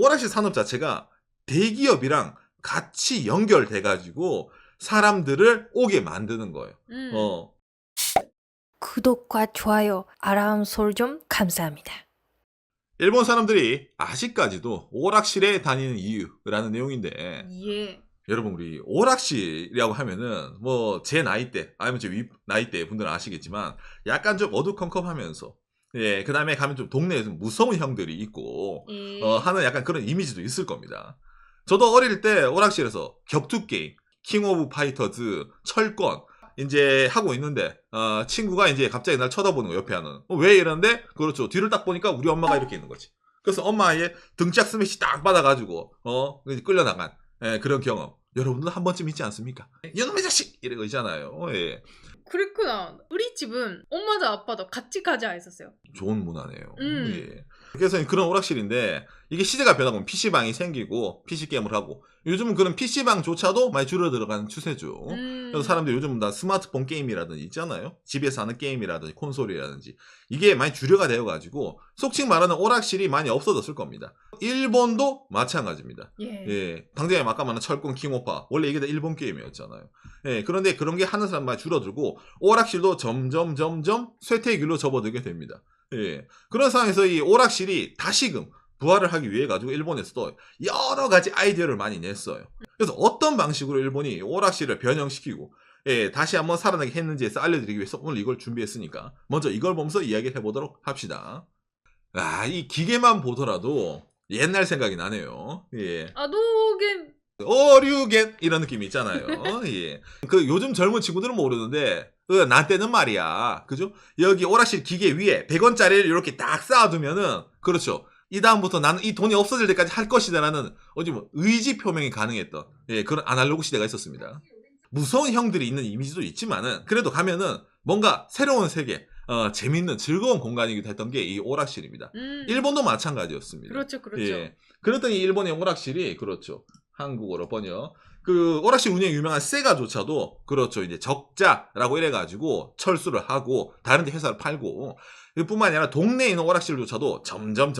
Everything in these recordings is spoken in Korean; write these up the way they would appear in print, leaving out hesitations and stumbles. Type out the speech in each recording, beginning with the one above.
오락실 산업 자체가 대기업이랑 같이 연결돼가지고 사람들을 오게 만드는 거예요. 구독과 좋아요, 알람 설정 감사합니다. 일본 사람들이 아직까지도 오락실에 다니는 이유라는 내용인데, 예. 여러분 우리 오락실이라고 하면은 뭐 제 나이대 아니면 제 윗 나이대 분들은 아시겠지만 약간 좀 어두컴컴하면서, 예, 그 다음에 가면 좀 동네에 좀 무서운 형들이 있고 예. 하는 약간 그런 이미지도 있을 겁니다. 저도 어릴 때 오락실에서 격투 게임, 킹 오브 파이터즈, 철권 이제 하고 있는데 친구가 이제 갑자기 날 쳐다보는 거, 옆에 하는. 왜 이러는데, 그렇죠, 뒤를 딱 보니까 우리 엄마가 이렇게 있는 거지. 그래서 엄마의 등짝 스매시 딱 받아가지고 끌려나간, 예, 그런 경험 여러분도 한 번쯤 있지 않습니까? 이놈의 자식! 이러고 있잖아요. 예. 그랬구나. 우리 집은 엄마도 아빠도 같이 가자 했었어요. 좋은 문화네요. 예. 그래서 그런 오락실인데, 이게 시대가 변하고 PC방이 생기고 PC게임을 하고, 요즘은 그런 PC방조차도 많이 줄어들어가는 추세죠. 그래서 사람들이 요즘은 다 스마트폰 게임이라든지 있잖아요. 집에서 하는 게임이라든지 콘솔이라든지 이게 많이 주류가 되어가지고 속칭 말하는 오락실이 많이 없어졌을 겁니다. 일본도 마찬가지입니다. 예. 예, 당장에 아까 말한 철권, 킹오파 원래 이게 다 일본 게임이었잖아요. 예, 그런데 그런 게 하는 사람 많이 줄어들고 오락실도 점점 쇠퇴길로 접어들게 됩니다. 예, 그런 상황에서 이 오락실이 다시금 부활을 하기 위해 가지고 일본에서도 여러 가지 아이디어를 많이 냈어요. 그래서 어떤 방식으로 일본이 오락실을 변형시키고, 예, 다시 한번 살아나게 했는지에서 알려드리기 위해서 오늘 이걸 준비했으니까 먼저 이걸 보면서 이야기를 해보도록 합시다. 이 기계만 보더라도 옛날 생각이 나네요. 예. 아도겐. 오류겐 이런 느낌이 있잖아요. 예. 그 요즘 젊은 친구들은 모르는데 나 때는 말이야, 그죠? 여기 오락실 기계 위에 100원짜리를 이렇게 딱 쌓아두면은, 그렇죠, 이 다음부터 나는 이 돈이 없어질 때까지 할 것이다라는 뭐 의지 표명이 가능했던, 예, 그런 아날로그 시대가 있었습니다. 무서운 형들이 있는 이미지도 있지만은 그래도 가면은 뭔가 새로운 세계, 재밌는 즐거운 공간이기도 했던 게 이 오락실입니다. 일본도 마찬가지였습니다. 그렇죠. 예. 그랬더니 일본의 오락실이, 그렇죠, 한국어로 번역, 그 오락실 운영이 유명한 세가조차도, 그렇죠, 이제 적자라고 이래가지고 철수를 하고 다른 데 회사를 팔고, 뿐만 아니라 동네에 있는 오락실조차도 점점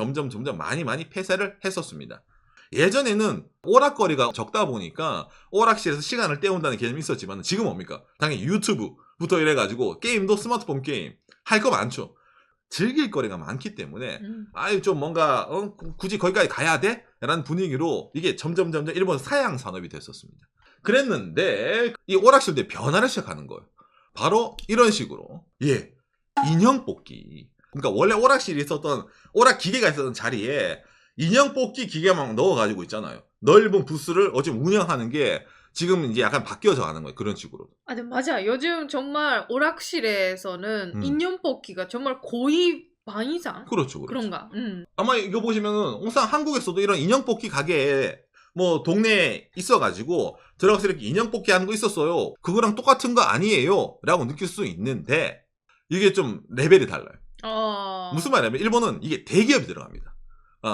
많이 폐쇄를 했었습니다. 예전에는 오락거리가 적다 보니까 오락실에서 시간을 때운다는 개념이 있었지만 지금 뭡니까? 당연히 유튜브부터 이래가지고 게임도 스마트폰 게임 할 거 많죠. 즐길 거리가 많기 때문에 좀 뭔가 굳이 거기까지 가야 돼? 라는 분위기로 이게 점점 일본 사양 산업이 됐었습니다. 그랬는데 이 오락실들이 변화를 시작하는 거예요. 바로 이런 식으로, 예, 인형 뽑기. 그러니까 원래 오락실이 있었던, 오락 기계가 있었던 자리에 인형 뽑기 기계만 넣어가지고 있잖아요. 넓은 부스를 어찌 운영하는 게 지금 이제 약간 바뀌어져 가는 거예요. 그런 식으로. 아, 네, 맞아. 요즘 정말 오락실에서는 인형 뽑기가 정말 거의 반 이상. 그렇죠. 그런가. 아마 이거 보시면은 항상 한국에서도 이런 인형 뽑기 가게에 뭐 동네에 있어가지고 들어가서 이렇게 인형 뽑기 하는 거 있었어요. 그거랑 똑같은 거 아니에요? 라고 느낄 수 있는데 이게 좀 레벨이 달라요. 무슨 말이냐면 일본은 이게 대기업이 들어갑니다.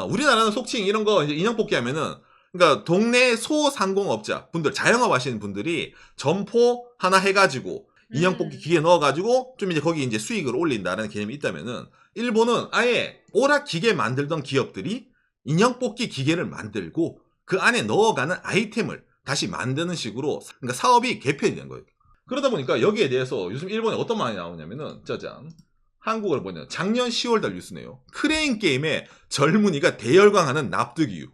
우리나라는 속칭 이런 거 이제 인형 뽑기 하면은, 그러니까 동네 소상공업자 분들, 자영업 하시는 분들이 점포 하나 해가지고 인형 뽑기 기계 넣어가지고 좀 이제 거기 이제 수익을 올린다는 개념이 있다면은, 일본은 아예 오락 기계 만들던 기업들이 인형 뽑기 기계를 만들고 그 안에 넣어가는 아이템을 다시 만드는 식으로, 그러니까 사업이 개편이 된 거예요. 그러다 보니까 여기에 대해서 요즘 일본에 어떤 말이 나오냐면은, 짜잔, 한국어를 보면 작년 10월달 뉴스네요. 크레인 게임에 젊은이가 대열광하는 납득 이유.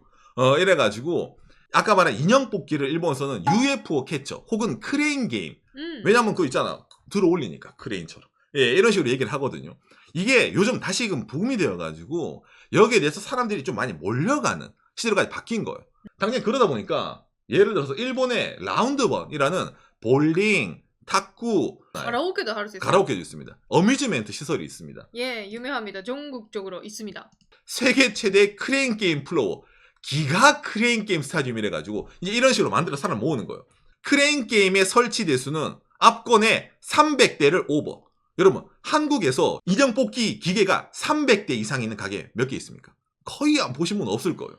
이래가지고 아까 말한 인형 뽑기를 일본에서는 UFO 캐쳐 혹은 크레인 게임. 왜냐면 그거 있잖아, 들어 올리니까 크레인처럼. 예, 이런 식으로 얘기를 하거든요. 이게 요즘 다시금 붐이 되어가지고 여기에 대해서 사람들이 좀 많이 몰려가는 시대로까지 바뀐 거예요. 당연히 그러다 보니까 예를 들어서 일본의 라운드번이라는 볼링, 탁구, 가라오케도 할 수 있어요. 가라오케도 있습니다. 어뮤즈멘트 시설이 있습니다. 예, 유명합니다. 전국적으로 있습니다. 세계 최대 크레인 게임 플로어, 기가 크레인 게임 스타디움이래 가지고 이제 이런 식으로 만들어 사람 모으는 거예요. 크레인 게임의 설치 대수는 압권의 300대를 오버. 여러분, 한국에서 인형 뽑기 기계가 300대 이상 있는 가게 몇 개 있습니까? 거의 안 보신 분 없을 거예요.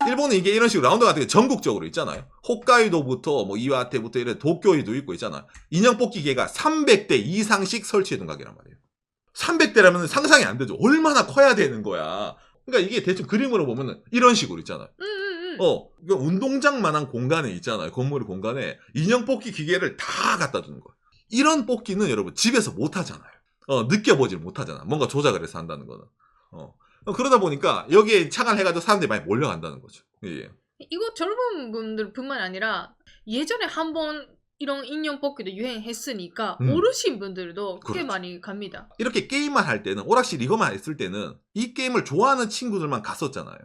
일본은 이게 이런 식으로 라운드 같은 게 전국적으로 있잖아요. 홋카이도부터 뭐 이와테부터 이런 도쿄에도 있고 있잖아요. 인형 뽑기 기계가 300대 이상씩 설치해둔 가게란 말이에요. 300대라면 상상이 안 되죠. 얼마나 커야 되는 거야. 그러니까 이게 대충 그림으로 보면은 이런 식으로 있잖아요. 그러니까 운동장만한 공간에 있잖아요. 건물 공간에 인형 뽑기 기계를 다 갖다 주는 거예요. 이런 뽑기는 여러분 집에서 못 하잖아요. 느껴보질 못하잖아. 뭔가 조작을 해서 한다는 거는. 그러다 보니까 여기에 착안해가지고 사람들이 많이 몰려간다는 거죠. 예. 이거 젊은 분들뿐만 아니라 예전에 한번 이런 인형 뽑기도 유행했으니까 어르신 분들도 꽤 그렇죠. 많이 갑니다. 이렇게 게임만 할 때는 오락실 이것만 했을 때는 이 게임을 좋아하는 친구들만 갔었잖아요.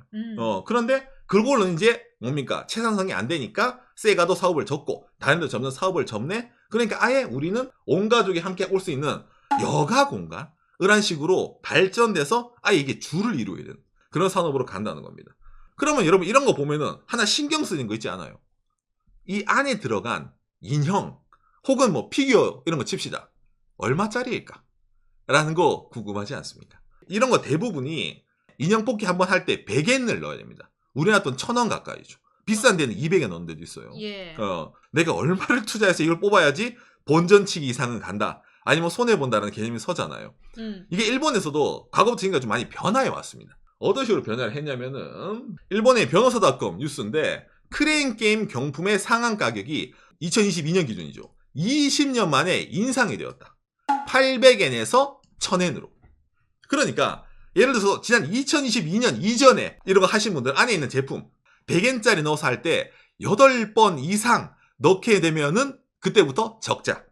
그런데 그걸로는 이제 뭡니까 채상성이 안 되니까 세가도 사업을 접고 다른 데 접는 사업을 접네. 그러니까 아예 우리는 온 가족이 함께 올 수 있는 여가 공간 이런 식으로 발전돼서 아예 이게 줄을 이루어야 되는 그런 산업으로 간다는 겁니다. 그러면 여러분 이런 거 보면은 하나 신경 쓰는 거 있지 않아요? 이 안에 들어간 인형 혹은 뭐 피규어 이런 거 칩시다. 얼마짜리일까? 라는 거 궁금하지 않습니까? 이런 거 대부분이 인형 뽑기 한번 할 때 100엔을 넣어야 됩니다. 우리나라 돈 1000원 가까이죠. 비싼 데는 200엔 넣는 데도 있어요. 예. 내가 얼마를 투자해서 이걸 뽑아야지 본전치기 이상은 간다. 아니면 손해본다는 개념이 서잖아요. 이게 일본에서도 과거부터 지금까지 좀 많이 변화해 왔습니다. 어떤 식으로 변화를 했냐면은 일본의 변호사닷컴 뉴스인데 크레인 게임 경품의 상한 가격이 2022년 기준이죠. 20년 만에 인상이 되었다. 800엔에서 1000엔으로. 그러니까 예를 들어서 지난 2022년 이전에 이런 거 하신 분들 안에 있는 제품 100엔짜리 넣어서 할 때 8번 이상 넣게 되면은 그때부터 적자.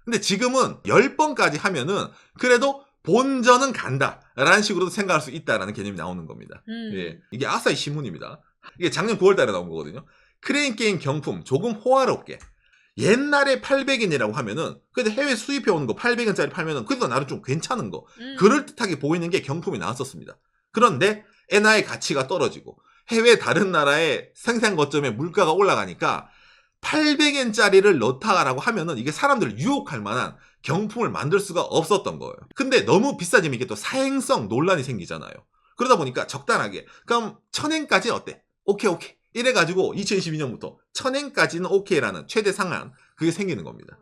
근데 지금은 10번까지 하면은 그래도 본전은 간다 라는 식으로 생각할 수 있다라는 개념이 나오는 겁니다. 예, 이게 아사히 신문입니다. 이게 작년 9월 달에 나온 거거든요. 크레인 게임 경품 조금 호화롭게 옛날에 800엔이라고 하면은 그래도 해외 수입해 오는 거 800엔짜리 팔면은 그래도 나름 좀 괜찮은 거 그럴듯하게 보이는 게 경품이 나왔었습니다. 그런데 엔화의 가치가 떨어지고 해외 다른 나라의 생산 거점의 물가가 올라가니까 800엔짜리를 넣다라고 하면은 이게 사람들을 유혹할 만한 경품을 만들 수가 없었던 거예요. 근데 너무 비싸지면 이게 또 사행성 논란이 생기잖아요. 그러다 보니까 적당하게 그럼 1000엔까지 어때? 오케이. 이래가지고 2022년부터 1000엔까지는 오케이라는 최대 상한 그게 생기는 겁니다.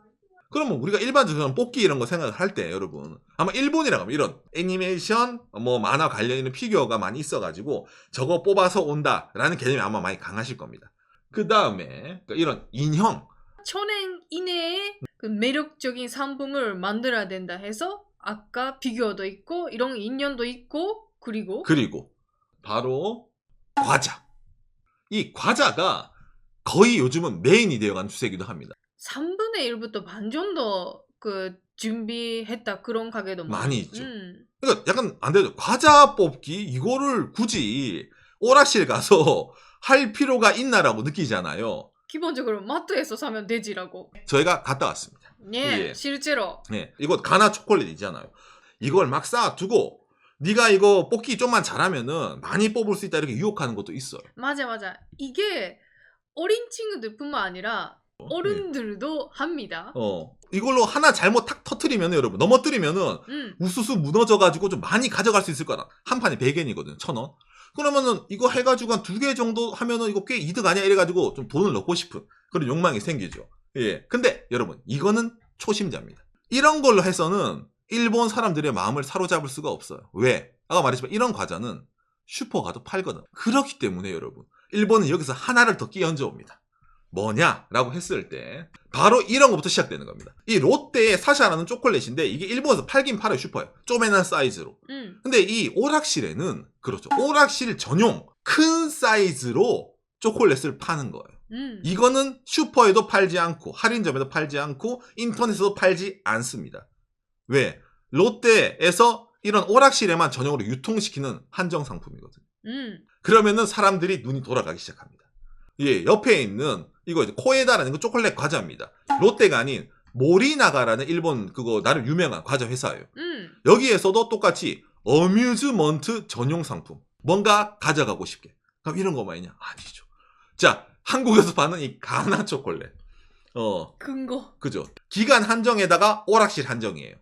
그러면 우리가 일반적으로 뽑기 이런 거 생각을 할 때 여러분 아마 일본이라고 하면 이런 애니메이션 뭐 만화 관련 있는 피규어가 많이 있어가지고 저거 뽑아서 온다라는 개념이 아마 많이 강하실 겁니다. 그 다음에 이런 인형 1000엔 이내에 그 매력적인 상품을 만들어야 된다 해서 아까 피규어도 있고 이런 인형도 있고 그리고 바로 과자. 이 과자가 거의 요즘은 메인이 되어가는 추세이기도 합니다. 3분의 1부터 반 정도 그 준비했다 그런 가게도 많이 있죠. 그러니까 약간 안 되죠. 과자 뽑기 이거를 굳이 오락실 가서 할 필요가 있나라고 느끼잖아요. 기본적으로 마트에서 사면 되지라고. 저희가 갔다 왔습니다. 예, 실제로. 네, 이거 가나 초콜릿 있잖아요. 이걸 막 쌓아두고 네가 이거 뽑기 좀만 잘하면은 많이 뽑을 수 있다 이렇게 유혹하는 것도 있어요. 맞아. 이게 어린 친구들뿐만 아니라 어른들도 합니다. 이걸로 하나 잘못 탁 터트리면 여러분 넘어뜨리면은 우수수 무너져가지고 좀 많이 가져갈 수 있을 거라. 한 판에 100엔이거든 1000원. 그러면은 이거 해가지고 한 2개 정도 하면은 이거 꽤 이득 아니야 이래가지고 좀 돈을 넣고 싶은 그런 욕망이 생기죠. 예. 근데 여러분 이거는 초심자입니다. 이런 걸로 해서는 일본 사람들의 마음을 사로잡을 수가 없어요. 왜? 아까 말했지만 이런 과자는 슈퍼 가도 팔거든. 그렇기 때문에 여러분 일본은 여기서 하나를 더 끼얹어 옵니다. 뭐냐라고 했을 때 바로 이런 것부터 시작되는 겁니다. 이 롯데의 사샤라는 초콜릿인데 이게 일본에서 팔긴 팔아요. 슈퍼에 쪼매난 사이즈로. 근데 이 오락실에는 그렇죠. 오락실 전용 큰 사이즈로 초콜릿을 파는 거예요. 이거는 슈퍼에도 팔지 않고 할인점에도 팔지 않고 인터넷에도 팔지 않습니다. 왜? 롯데에서 이런 오락실에만 전용으로 유통시키는 한정 상품이거든요. 그러면은 사람들이 눈이 돌아가기 시작합니다. 예, 옆에 있는 이거 이제 코에다라는 거 초콜릿 과자입니다. 롯데가 아닌 모리나가라는 일본 그거 나름 유명한 과자 회사예요. 여기에서도 똑같이 어뮤즈먼트 전용 상품. 뭔가 가져가고 싶게. 그럼 이런 거만 있냐? 아니죠. 자, 한국에서 파는 이 가나 초콜릿. 큰 거. 그죠. 기간 한정에다가 오락실 한정이에요.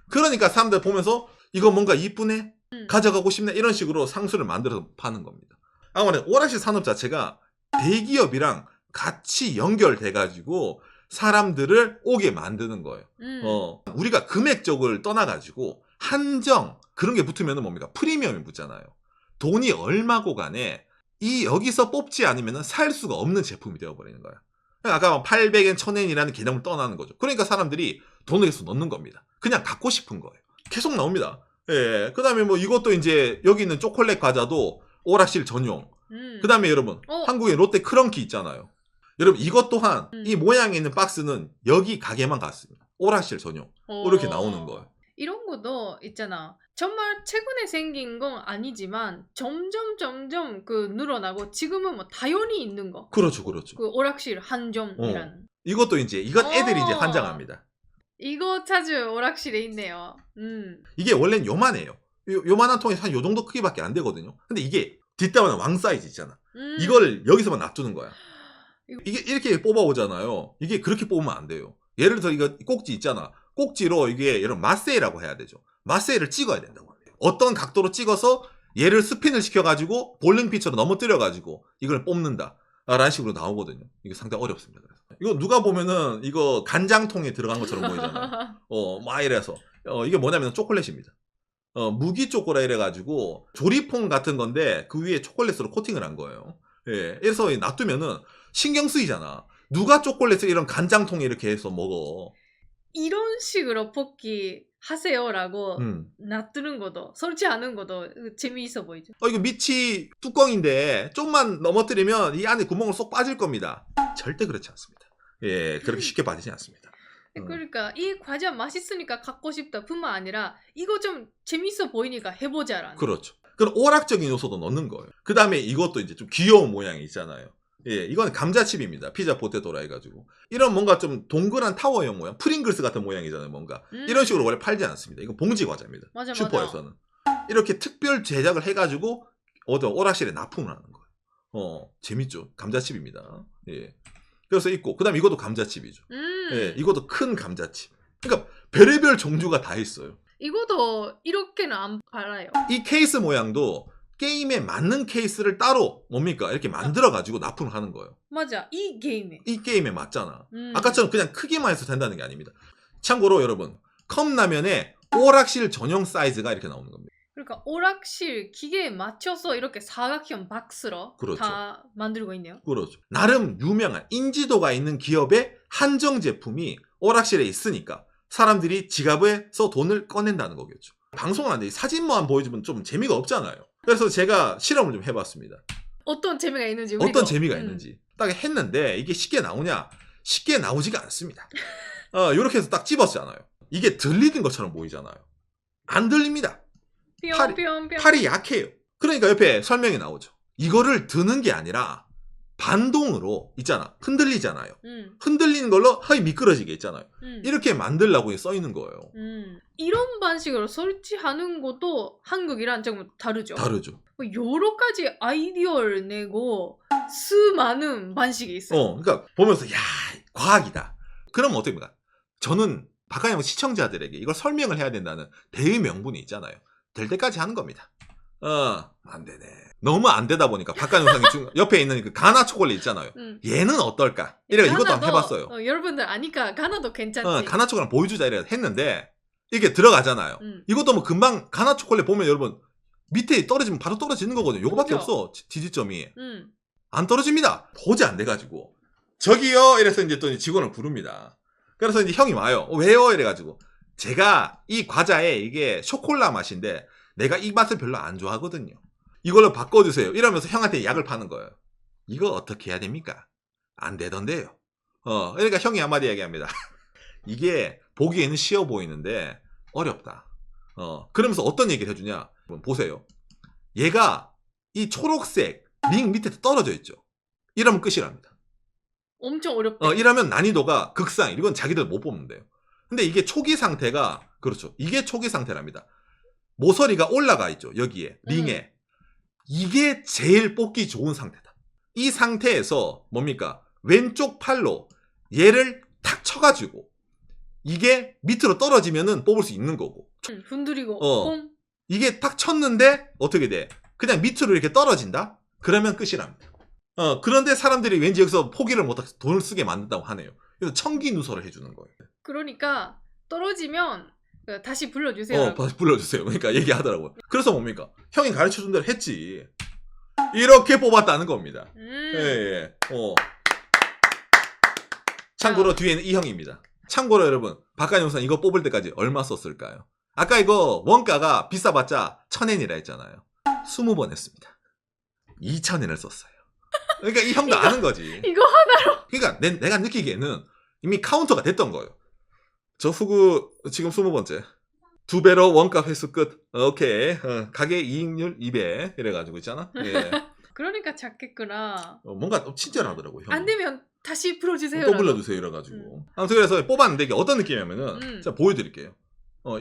그러니까 사람들 보면서 이거 뭔가 이쁘네? 가져가고 싶네? 이런 식으로 상수를 만들어서 파는 겁니다. 아무래도 오락실 산업 자체가 대기업이랑 같이 연결돼가지고 사람들을 오게 만드는 거예요. 우리가 금액적을 떠나가지고 한정 그런 게 붙으면 뭡니까? 프리미엄이 붙잖아요. 돈이 얼마고 간에 이 여기서 뽑지 않으면 살 수가 없는 제품이 되어버리는 거야. 아까 800엔 1000엔이라는 개념을 떠나는 거죠. 그러니까 사람들이 돈을 계속 넣는 겁니다. 그냥 갖고 싶은 거예요. 계속 나옵니다. 예. 그 다음에 뭐 이것도 이제 여기 있는 초콜릿 과자도 오락실 전용. 그 다음에 여러분 한국에 롯데 크런키 있잖아요. 여러분 이것 또한 이 모양에 있는 박스는 여기 가게만 갔습니다. 오락실 전용. 이렇게 나오는 거예요. 이런 것도 있잖아. 정말 최근에 생긴 건 아니지만 점점 그 늘어나고 지금은 뭐 다연이 있는 거. 그렇죠, 그렇죠. 그 오락실 한정이라는. 이것도 이제 이건 애들이 이제 환장합니다. 이거 자주 오락실에 있네요. 이게 원래는 요만해요. 요만한 통에 한 요 정도 크기밖에 안 되거든요. 근데 이게 뒷담화는 왕 사이즈 있잖아. 이걸 여기서만 놔두는 거야. 이게 이렇게 뽑아오잖아요. 이게 그렇게 뽑으면 안 돼요. 예를 들어 이거 꼭지 있잖아. 꼭지로 이게 여러분 마세이라고 해야 되죠. 마세이를 찍어야 된다고 해요. 어떤 각도로 찍어서 얘를 스핀을 시켜가지고 볼링핀처럼 넘어뜨려가지고 이걸 뽑는다. 라는 식으로 나오거든요. 이게 상당히 어렵습니다. 그래서. 이거 누가 보면은 이거 간장통에 들어간 것처럼 보이잖아요. 막 이래서. 이게 뭐냐면 초콜릿입니다. 무기 초코라 이래가지고 조리퐁 같은 건데 그 위에 초콜릿으로 코팅을 한 거예요. 예. 그래서 놔두면은 신경 쓰이잖아. 누가 초콜릿을 이런 간장통에 이렇게 해서 먹어. 이런 식으로 뽑기 하세요라고 놔두는 것도 설치하는 것도 재미있어 보이죠. 이거 밑이 뚜껑인데 좀만 넘어뜨리면 이 안에 구멍을 쏙 빠질 겁니다. 절대 그렇지 않습니다. 예, 그렇게 쉽게 빠지지 않습니다. 그러니까 이 과자 맛있으니까 갖고 싶다 뿐만 아니라 이거 좀 재밌어 보이니까 해보자라는. 그렇죠. 그럼 오락적인 요소도 넣는 거예요. 그 다음에 이것도 이제 좀 귀여운 모양이 있잖아요. 예, 이건 감자칩입니다. 피자 포테토라 해가지고. 이런 뭔가 좀 동그란 타워형 모양, 프링글스 같은 모양이잖아요, 뭔가. 이런 식으로 원래 팔지 않습니다. 이건 봉지 과자입니다. 맞아, 슈퍼에서는. 이렇게 특별 제작을 해가지고, 오락실에 납품을 하는 거예요. 재밌죠? 감자칩입니다. 예. 그래서 있고, 그 다음에 이것도 감자칩이죠. 예, 이것도 큰 감자칩. 그러니까, 별의별 종류가 다 있어요. 이것도 이렇게는 안 팔아요. 이 케이스 모양도, 게임에 맞는 케이스를 따로 뭡니까? 이렇게 만들어가지고 납품을 하는 거예요. 맞아. 이 게임에. 이 게임에 맞잖아. 아까처럼 그냥 크기만 해서 된다는 게 아닙니다. 참고로 여러분, 컵라면에 오락실 전용 사이즈가 이렇게 나오는 겁니다. 그러니까 오락실 기계에 맞춰서 이렇게 사각형 박스로 그렇죠. 다 만들고 있네요. 그렇죠. 나름 유명한 인지도가 있는 기업의 한정 제품이 오락실에 있으니까 사람들이 지갑에서 돈을 꺼낸다는 거겠죠. 방송은 안 돼. 사진만 보여주면 좀 재미가 없잖아요. 그래서 제가 실험을 좀 해봤습니다. 어떤 재미가 있는지. 어떤 재미가 있는지 딱 했는데 이게 쉽게 나오냐? 쉽게 나오지가 않습니다. 이렇게 해서 딱 집었잖아요. 이게 들리는 것처럼 보이잖아요. 안 들립니다. 팔이 약해요. 그러니까 옆에 설명이 나오죠. 이거를 드는 게 아니라 반동으로 있잖아. 흔들리잖아요. 흔들리는 걸로 허이 미끄러지게 있잖아요. 이렇게 만들라고 써 있는 거예요. 이런 방식으로 설치하는 것도 한국이랑 조금 다르죠. 다르죠. 여러 가지 아이디어를 내고 수많은 방식이 있어요. 그러니까 보면서 야 과학이다. 그러면 어떻습니까? 저는 박하영 시청자들에게 이걸 설명을 해야 된다는 대의 명분이 있잖아요. 될 때까지 하는 겁니다. 안 되네. 너무 안 되다 보니까 박하영 영상이 옆에 있는 그 가나 초콜릿 있잖아요. 얘는 어떨까? 이래가 이것도 한번 해봤어요. 여러분들 아니까 가나도 괜찮지. 가나 초콜릿 보여주자 이래 했는데 이게 들어가잖아요. 이것도 뭐 금방 가나 초콜릿 보면 여러분 밑에 떨어지면 바로 떨어지는 거거든요. 요거밖에 없어. 지지점이. 안 떨어집니다. 도저히 안 돼가지고. 저기요 이래서 이제 또 직원을 부릅니다. 그래서 이제 형이 와요. 왜요? 이래가지고 제가 이 과자에 이게 쇼콜라 맛인데 내가 이 맛을 별로 안 좋아하거든요. 이걸로 바꿔주세요. 이러면서 형한테 약을 파는 거예요. 이거 어떻게 해야 됩니까? 안 되던데요. 그러니까 형이 한마디 얘기합니다. 이게 보기에는 쉬워 보이는데 어렵다. 그러면서 어떤 얘기를 해주냐? 보세요. 얘가 이 초록색 링 밑에 떨어져 있죠. 이러면 끝이랍니다. 엄청 어렵다. 이러면 난이도가 극상. 이건 자기들 못 뽑는데요. 근데 이게 초기 상태가 그렇죠. 이게 초기 상태랍니다. 모서리가 올라가 있죠. 여기에 링에. 이게 제일 뽑기 좋은 상태다. 이 상태에서 뭡니까? 왼쪽 팔로 얘를 탁 쳐가지고 이게 밑으로 떨어지면은 뽑을 수 있는 거고. 흔들리고 뽕. 이게 딱 쳤는데 어떻게 돼? 그냥 밑으로 이렇게 떨어진다? 그러면 끝이랍니다. 그런데 사람들이 왠지 여기서 포기를 못하고 돈을 쓰게 만든다고 하네요. 그래서 청기 누설을 해주는 거예요. 그러니까 떨어지면 다시 불러주세요. 불러주세요. 그러니까 얘기하더라고요. 그래서 뭡니까? 형이 가르쳐준 대로 했지. 이렇게 뽑았다는 겁니다. 예. 참고로 뒤에는 이 형입니다. 참고로 여러분, 박간영선 이거 뽑을 때까지 얼마 썼을까요? 아까 이거 원가가 비싸봤자 1000엔이라 했잖아요. 20번 했습니다. 2000엔을 썼어요. 그러니까 이 형도 아는 거지. 이거 하나로. 그러니까 내가 느끼기에는 이미 카운터가 됐던 거예요. 저 후구 지금 20번째. 2배로 원가 회수 끝. 오케이. 가게 이익률 2배. 이래가지고 있잖아. 예. 그러니까 작겠구나. 뭔가 친절하더라고요. 형이. 안 되면 다시 불러주세요. 또 불러주세요. 이래가지고. 아무튼 그래서 뽑았는데 이게 어떤 느낌이냐면은 제가 보여드릴게요.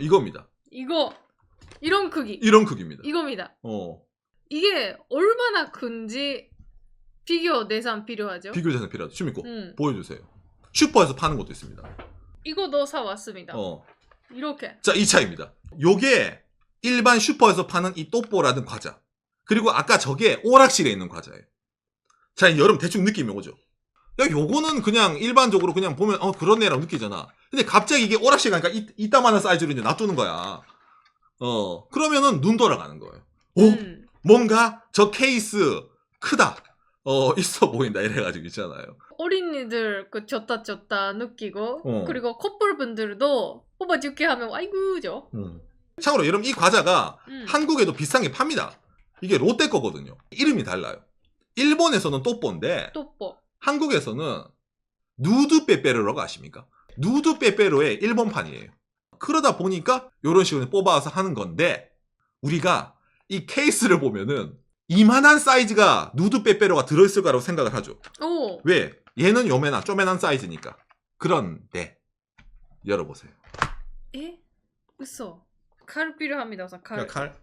이겁니다. 이거 이런 크기. 이런 크기입니다. 이겁니다. 이게 얼마나 큰지 비교 내산 필요하죠? 비교 자산 필요하죠. 춤있고 보여주세요. 슈퍼에서 파는 것도 있습니다. 이거도 사왔습니다. 이렇게. 자, 이 차입니다. 요게 일반 슈퍼에서 파는 이 또뽀라든 과자. 그리고 아까 저게 오락실에 있는 과자예요. 자, 여러분 대충 느낌이 오죠? 야, 요거는 그냥 일반적으로 그냥 보면 그러네라고 느끼잖아. 근데 갑자기 이게 오락실 가니까 이따만한 사이즈로 이제 놔두는 거야. 그러면은 눈 돌아가는 거예요. 뭔가 저 케이스 크다. 있어 보인다. 이래가지고 있잖아요. 어린이들 줬다 느끼고 그리고 커플분들도 뽑아줄게 하면 아이고죠. 참고로 여러분 이 과자가 한국에도 비싼 게 팝니다. 이게 롯데 거거든요. 이름이 달라요. 일본에서는 또뽀인데 또뽀. 한국에서는 누드 빼빼로라고 아십니까? 누드 빼빼로의 일본판이에요. 그러다 보니까 이런 식으로 뽑아서 하는 건데 우리가 이 케이스를 보면은 이만한 사이즈가 누드 빼빼로가 들어있을 거라고 생각을 하죠. 왜? 얘는 요만한 쪼매난 사이즈니까. 그런데 열어보세요. 에? 웃어. 칼 필요합니다. 우선 칼. 칼.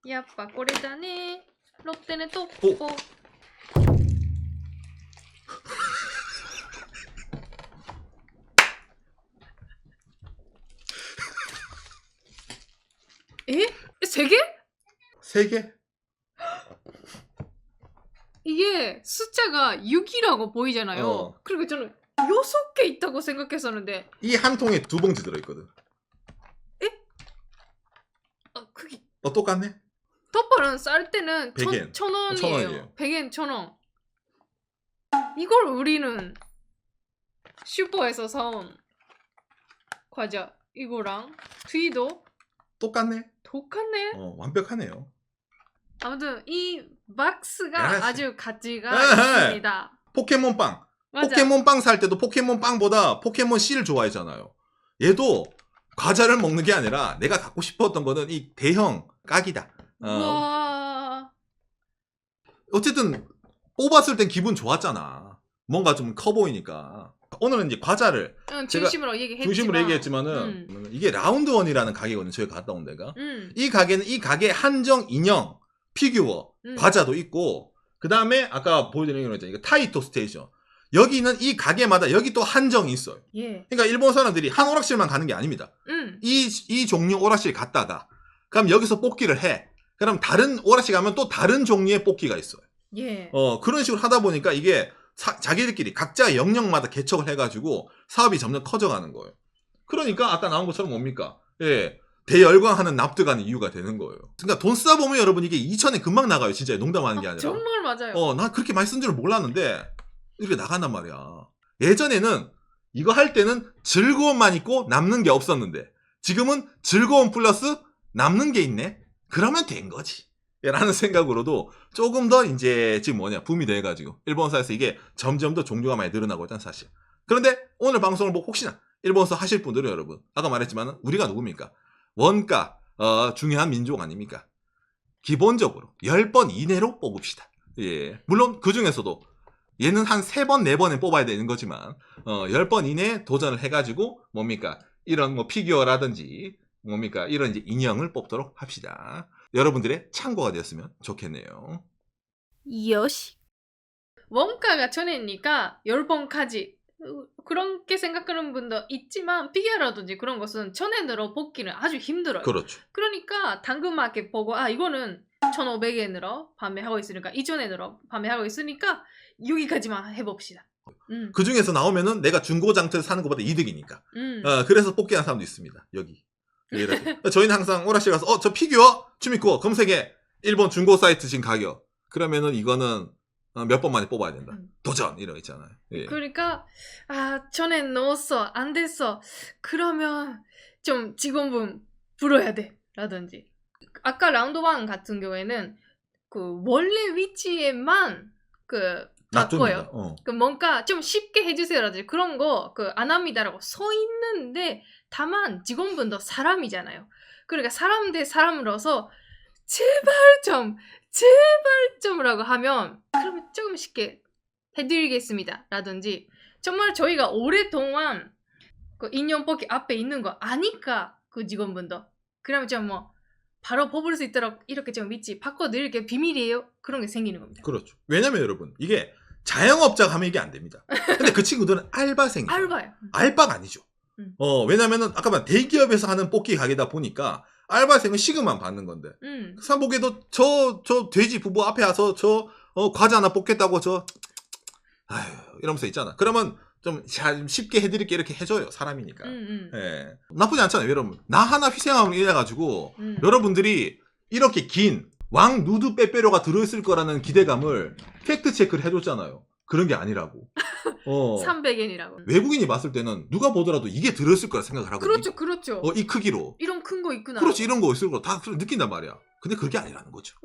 야빠 꼬레다네. 롯데네 또. 에? 3개? 3개? 이게 숫자가 6이라고 보이잖아요. 그리고 저는 6개 있다고 생각했었는데 이 한 통에 2봉지 들어있거든. 에? 크기 똑같네? 덮어는 쌀 때는 100엔. 1,000원이에요. 1,000원이에요. 100엔 1,000원. 이걸 우리는 슈퍼에서 사온 과자 이거랑 뒤도 똑같네? 똑같네. 완벽하네요. 아무튼 이 박스가 알았어. 아주 가치가 있습니다. 포켓몬빵. 맞아. 포켓몬빵 살 때도 포켓몬빵보다 포켓몬 C를 좋아했잖아요. 얘도 과자를 먹는 게 아니라 내가 갖고 싶었던 거는 이 대형 까기다. 와. 어쨌든 뽑았을 땐 기분 좋았잖아. 뭔가 좀 커 보이니까. 오늘은 이제 과자를 중심으로 얘기했지만은 이게 라운드원이라는 가게거든요. 저희가 갔다 온 데가. 이 가게는 이 가게 한정 인형 피규어 과자도 있고 그 다음에 아까 보여드린 거 있잖아요. 타이토 스테이션. 여기는 이 가게마다 여기 또 한정이 있어요. 예. 그러니까 일본 사람들이 한 오락실만 가는 게 아닙니다. 이 종류 오락실 갔다가 그럼 여기서 뽑기를 해. 그럼 다른 오락실 가면 또 다른 종류의 뽑기가 있어요. 예. 그런 식으로 하다 보니까 이게 자기들끼리 각자의 영역마다 개척을 해가지고 사업이 점점 커져가는 거예요. 그러니까 아까 나온 것처럼 뭡니까? 예. 대열광하는 납득하는 이유가 되는 거예요. 그러니까 돈 쓰다 보면 여러분 이게 2,000에 금방 나가요. 진짜 농담하는 게 아니라. 정말 맞아요. 난 그렇게 많이 쓴 줄 몰랐는데 이렇게 나간단 말이야. 예전에는 이거 할 때는 즐거움만 있고 남는 게 없었는데 지금은 즐거움 플러스 남는 게 있네? 그러면 된 거지. 라는 생각으로도 조금 더 이제 지금 붐이 돼가지고 일본사에서 이게 점점 더 종류가 많이 늘어나고 있다는 사실. 그런데 오늘 방송을 보고 혹시나 일본서 하실 분들은 여러분 아까 말했지만 우리가 누굽니까? 원가 중요한 민족 아닙니까? 기본적으로 10번 이내로 뽑읍시다. 예. 물론 그 중에서도 얘는 한 3번, 4번에 뽑아야 되는 거지만 10번 이내에 도전을 해가지고 뭡니까? 이런 뭐 피규어라든지 뭡니까? 이런 이제 인형을 뽑도록 합시다. 여러분들의 참고가 되었으면 좋겠네요. 요시. 원가가 전에니까 10번까지 그렇게 생각하는 분도 있지만 피규어라든지 그런 것은 1,000엔으로 뽑기는 아주 힘들어요. 그렇죠. 그러니까 당근마켓 보고 이거는 1,500엔으로 판매하고 있으니까 2,000엔으로 판매하고 있으니까 여기까지만 해봅시다. 그 중에서 나오면은 내가 중고장터에서 사는 것보다 이득이니까. 음. 그래서 뽑기하는 사람도 있습니다. 여기. 저희는 항상 오락실 가서 저 피규어 추미코 검색해. 일본 중고 사이트 지금 가격. 그러면은 이거는 몇 번 만에 뽑아야 된다. 도전 이런 거 있잖아요. 예. 그러니까 전에 넣었어 안 됐어 그러면 좀 직원분 불러야 돼 라든지 아까 라운드 1 같은 경우에는 그 원래 위치에만 그 바꿔요. 놔둡니다. 그 뭔가 좀 쉽게 해주세요라든지 그런 거 그 안 합니다라고 써 있는데 다만 직원분도 사람이잖아요. 그러니까 사람 대 사람으로서 제발 좀라고 하면 그러면 조금 쉽게 해드리겠습니다 라든지 정말 저희가 오랫동안 그 인형 뽑기 앞에 있는 거 아니까 그 직원분도 그러면 좀 뭐 바로 뽑을 수 있도록 이렇게 좀 위치 바꿔드릴게요 비밀이에요 그런 게 생기는 겁니다. 그렇죠. 왜냐면 여러분 이게 자영업자가 하면 이게 안 됩니다. 근데 그 친구들은 알바생이죠. 알바요. 알바가 아니죠. 왜냐면은 아까 말 대기업에서 하는 뽑기 가게다 보니까 알바생은 시급만 받는 건데. 사보게도 저 돼지 부부 앞에 와서 과자 하나 뽑겠다고 아휴 이러면서 있잖아. 그러면 좀 쉽게 해드릴게 이렇게 해줘요. 사람이니까. 예. 나쁘지 않잖아요. 여러분. 나 하나 희생하고 이래가지고 여러분들이 이렇게 긴 왕 누드 빼빼로가 들어있을 거라는 기대감을 팩트 체크를 해줬잖아요. 그런 게 아니라고. 300엔이라고. 외국인이 봤을 때는 누가 보더라도 이게 들어있을 거라 생각을 하거든요. 그렇죠. 이 크기로. 이런 큰 거 있구나. 그렇지, 이런 거 있을 거 다 느낀단 말이야. 근데 그게 아니라는 거죠.